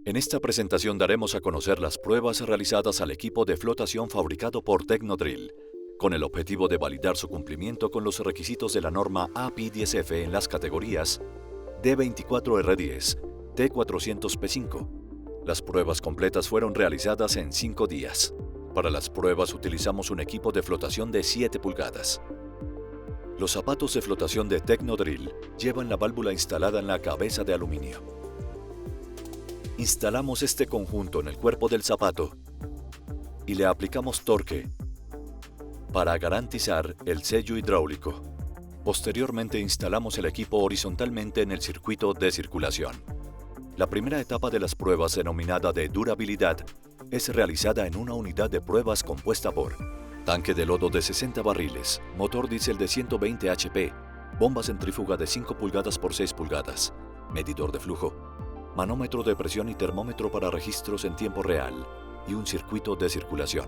En esta presentación daremos a conocer las pruebas realizadas al equipo de flotación fabricado por Tecnodrill, con el objetivo de validar su cumplimiento con los requisitos de la norma API-10F en las categorías D24R10, T400P5. Las pruebas completas fueron realizadas en 5 días. Para las pruebas utilizamos un equipo de flotación de 7 pulgadas. Los zapatos de flotación de Tecnodrill llevan la válvula instalada en la cabeza de aluminio. Instalamos este conjunto en el cuerpo del zapato y le aplicamos torque para garantizar el sello hidráulico. Posteriormente instalamos el equipo horizontalmente en el circuito de circulación. La primera etapa de las pruebas, denominada de durabilidad, es realizada en una unidad de pruebas compuesta por tanque de lodo de 60 barriles, motor diésel de 120 HP, bomba centrífuga de 5 pulgadas por 6 pulgadas, medidor de flujo, manómetro de presión y termómetro para registros en tiempo real y un circuito de circulación.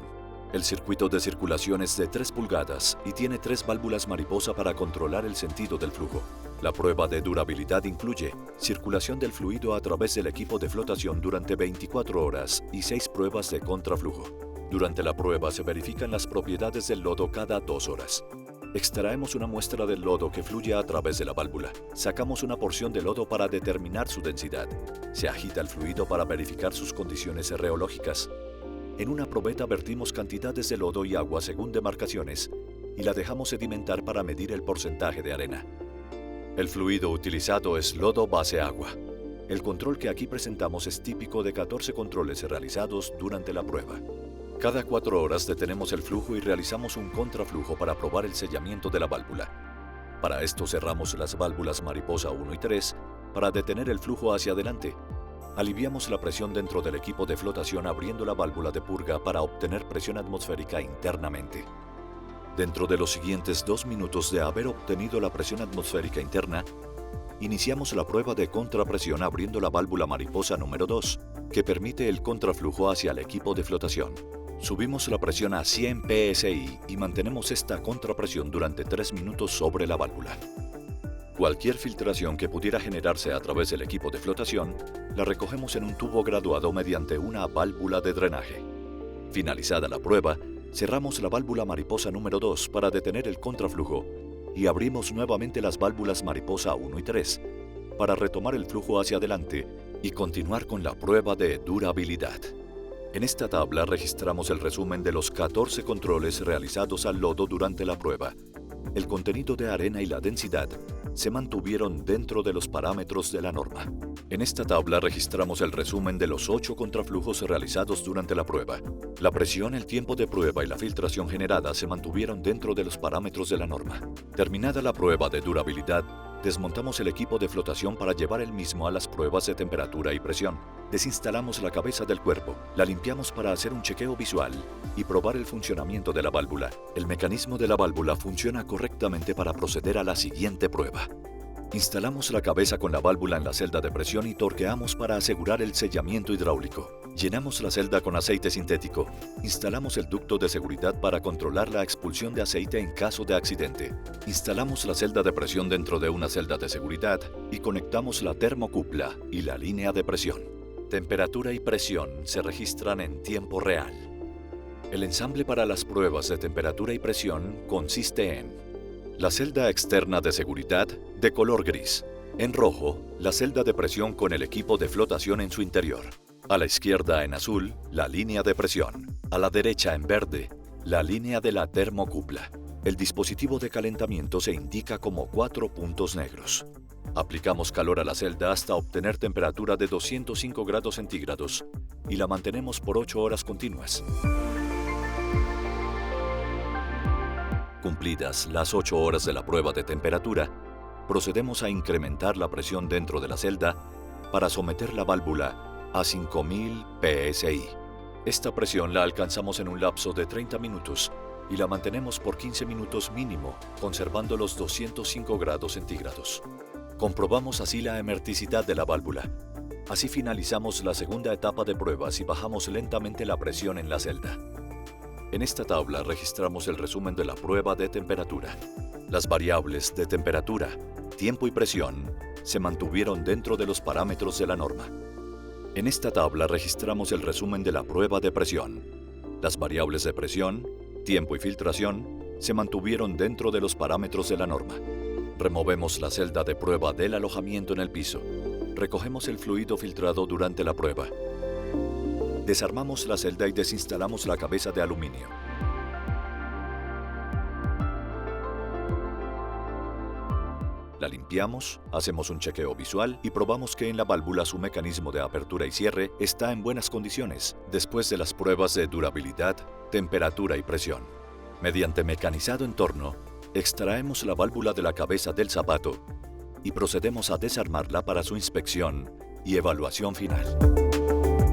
El circuito de circulación es de 3 pulgadas y tiene 3 válvulas mariposa para controlar el sentido del flujo. La prueba de durabilidad incluye circulación del fluido a través del equipo de flotación durante 24 horas y 6 pruebas de contraflujo. Durante la prueba se verifican las propiedades del lodo cada 2 horas. Extraemos una muestra del lodo que fluye a través de la válvula. Sacamos una porción de lodo para determinar su densidad. Se agita el fluido para verificar sus condiciones reológicas. En una probeta vertimos cantidades de lodo y agua según demarcaciones y la dejamos sedimentar para medir el porcentaje de arena. El fluido utilizado es lodo base agua. El control que aquí presentamos es típico de 14 controles realizados durante la prueba. Cada 4 horas detenemos el flujo y realizamos un contraflujo para probar el sellamiento de la válvula. Para esto cerramos las válvulas mariposa 1 y 3 para detener el flujo hacia adelante. Aliviamos la presión dentro del equipo de flotación abriendo la válvula de purga para obtener presión atmosférica internamente. Dentro de los siguientes 2 minutos de haber obtenido la presión atmosférica interna, iniciamos la prueba de contrapresión abriendo la válvula mariposa número 2, que permite el contraflujo hacia el equipo de flotación. Subimos la presión a 100 psi y mantenemos esta contrapresión durante 3 minutos sobre la válvula. Cualquier filtración que pudiera generarse a través del equipo de flotación, la recogemos en un tubo graduado mediante una válvula de drenaje. Finalizada la prueba, cerramos la válvula mariposa número 2 para detener el contraflujo y abrimos nuevamente las válvulas mariposa 1 y 3 para retomar el flujo hacia adelante y continuar con la prueba de durabilidad. En esta tabla registramos el resumen de los 14 controles realizados al lodo durante la prueba. El contenido de arena y la densidad se mantuvieron dentro de los parámetros de la norma. En esta tabla registramos el resumen de los 8 contraflujos realizados durante la prueba. La presión, el tiempo de prueba y la filtración generada se mantuvieron dentro de los parámetros de la norma. Terminada la prueba de durabilidad, desmontamos el equipo de flotación para llevar el mismo a las pruebas de temperatura y presión. Desinstalamos la cabeza del cuerpo, la limpiamos para hacer un chequeo visual y probar el funcionamiento de la válvula. El mecanismo de la válvula funciona correctamente para proceder a la siguiente prueba. Instalamos la cabeza con la válvula en la celda de presión y torqueamos para asegurar el sellamiento hidráulico. Llenamos la celda con aceite sintético. Instalamos el ducto de seguridad para controlar la expulsión de aceite en caso de accidente. Instalamos la celda de presión dentro de una celda de seguridad y conectamos la termocupla y la línea de presión. Temperatura y presión se registran en tiempo real. El ensamble para las pruebas de temperatura y presión consiste en la celda externa de seguridad de color gris. En rojo, la celda de presión con el equipo de flotación en su interior. A la izquierda en azul, la línea de presión. A la derecha en verde, la línea de la termocupla. El dispositivo de calentamiento se indica como 4 puntos negros. Aplicamos calor a la celda hasta obtener temperatura de 205 grados centígrados y la mantenemos por 8 horas continuas. Cumplidas las 8 horas de la prueba de temperatura, procedemos a incrementar la presión dentro de la celda para someter la válvula a 5000 psi. Esta presión la alcanzamos en un lapso de 30 minutos y la mantenemos por 15 minutos mínimo, conservando los 205 grados centígrados. Comprobamos así la hermeticidad de la válvula. Así finalizamos la segunda etapa de pruebas y bajamos lentamente la presión en la celda. En esta tabla registramos el resumen de la prueba de temperatura. Las variables de temperatura, tiempo y presión se mantuvieron dentro de los parámetros de la norma. En esta tabla registramos el resumen de la prueba de presión. Las variables de presión, tiempo y filtración se mantuvieron dentro de los parámetros de la norma. Removemos la celda de prueba del alojamiento en el piso. Recogemos el fluido filtrado durante la prueba. Desarmamos la celda y desinstalamos la cabeza de aluminio. La limpiamos, hacemos un chequeo visual y probamos que en la válvula su mecanismo de apertura y cierre está en buenas condiciones después de las pruebas de durabilidad, temperatura y presión. Mediante mecanizado en torno, extraemos la válvula de la cabeza del zapato y procedemos a desarmarla para su inspección y evaluación final.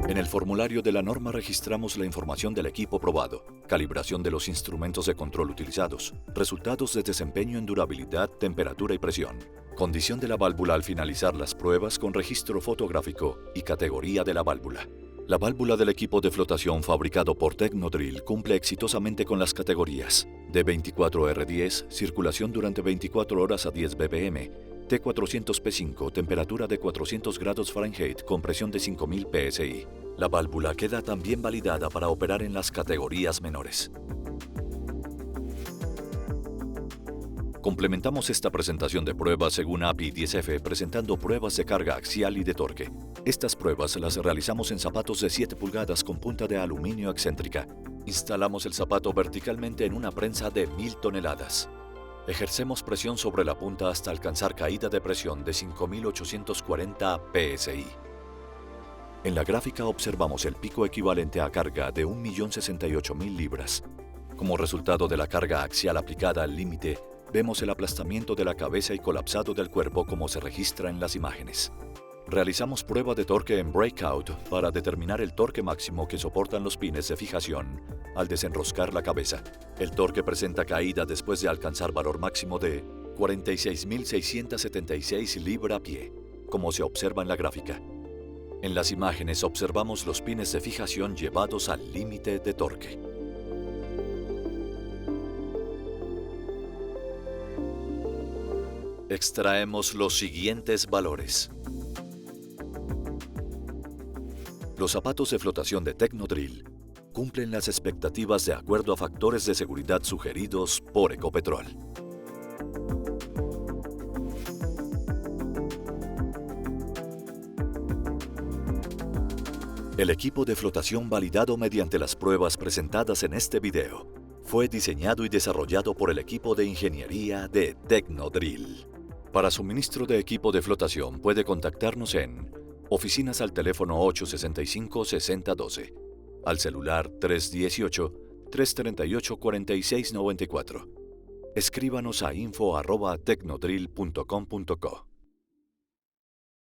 En el formulario de la norma registramos la información del equipo probado, calibración de los instrumentos de control utilizados, resultados de desempeño en durabilidad, temperatura y presión, condición de la válvula al finalizar las pruebas con registro fotográfico y categoría de la válvula. La válvula del equipo de flotación fabricado por Tecnodrill cumple exitosamente con las categorías D24R10, circulación durante 24 horas a 10 bpm, T400P5, temperatura de 400 grados Fahrenheit con presión de 5000 psi. La válvula queda también validada para operar en las categorías menores. Complementamos esta presentación de pruebas según API 10F presentando pruebas de carga axial y de torque. Estas pruebas las realizamos en zapatos de 7 pulgadas con punta de aluminio excéntrica. Instalamos el zapato verticalmente en una prensa de 1000 toneladas. Ejercemos presión sobre la punta hasta alcanzar caída de presión de 5840 psi. En la gráfica observamos el pico equivalente a carga de 1.068.000 libras. Como resultado de la carga axial aplicada al límite, vemos el aplastamiento de la cabeza y colapsado del cuerpo como se registra en las imágenes. Realizamos prueba de torque en breakout para determinar el torque máximo que soportan los pines de fijación al desenroscar la cabeza. El torque presenta caída después de alcanzar valor máximo de 46.676 libra-pie, como se observa en la gráfica. En las imágenes observamos los pines de fijación llevados al límite de torque. Extraemos los siguientes valores. Los zapatos de flotación de Tecnodrill cumplen las expectativas de acuerdo a factores de seguridad sugeridos por Ecopetrol. El equipo de flotación validado mediante las pruebas presentadas en este video fue diseñado y desarrollado por el equipo de ingeniería de Tecnodrill. Para suministro de equipo de flotación puede contactarnos en oficinas al teléfono 865-6012, al celular 318-338-4694. Escríbanos a info@tecnodrill.com.co.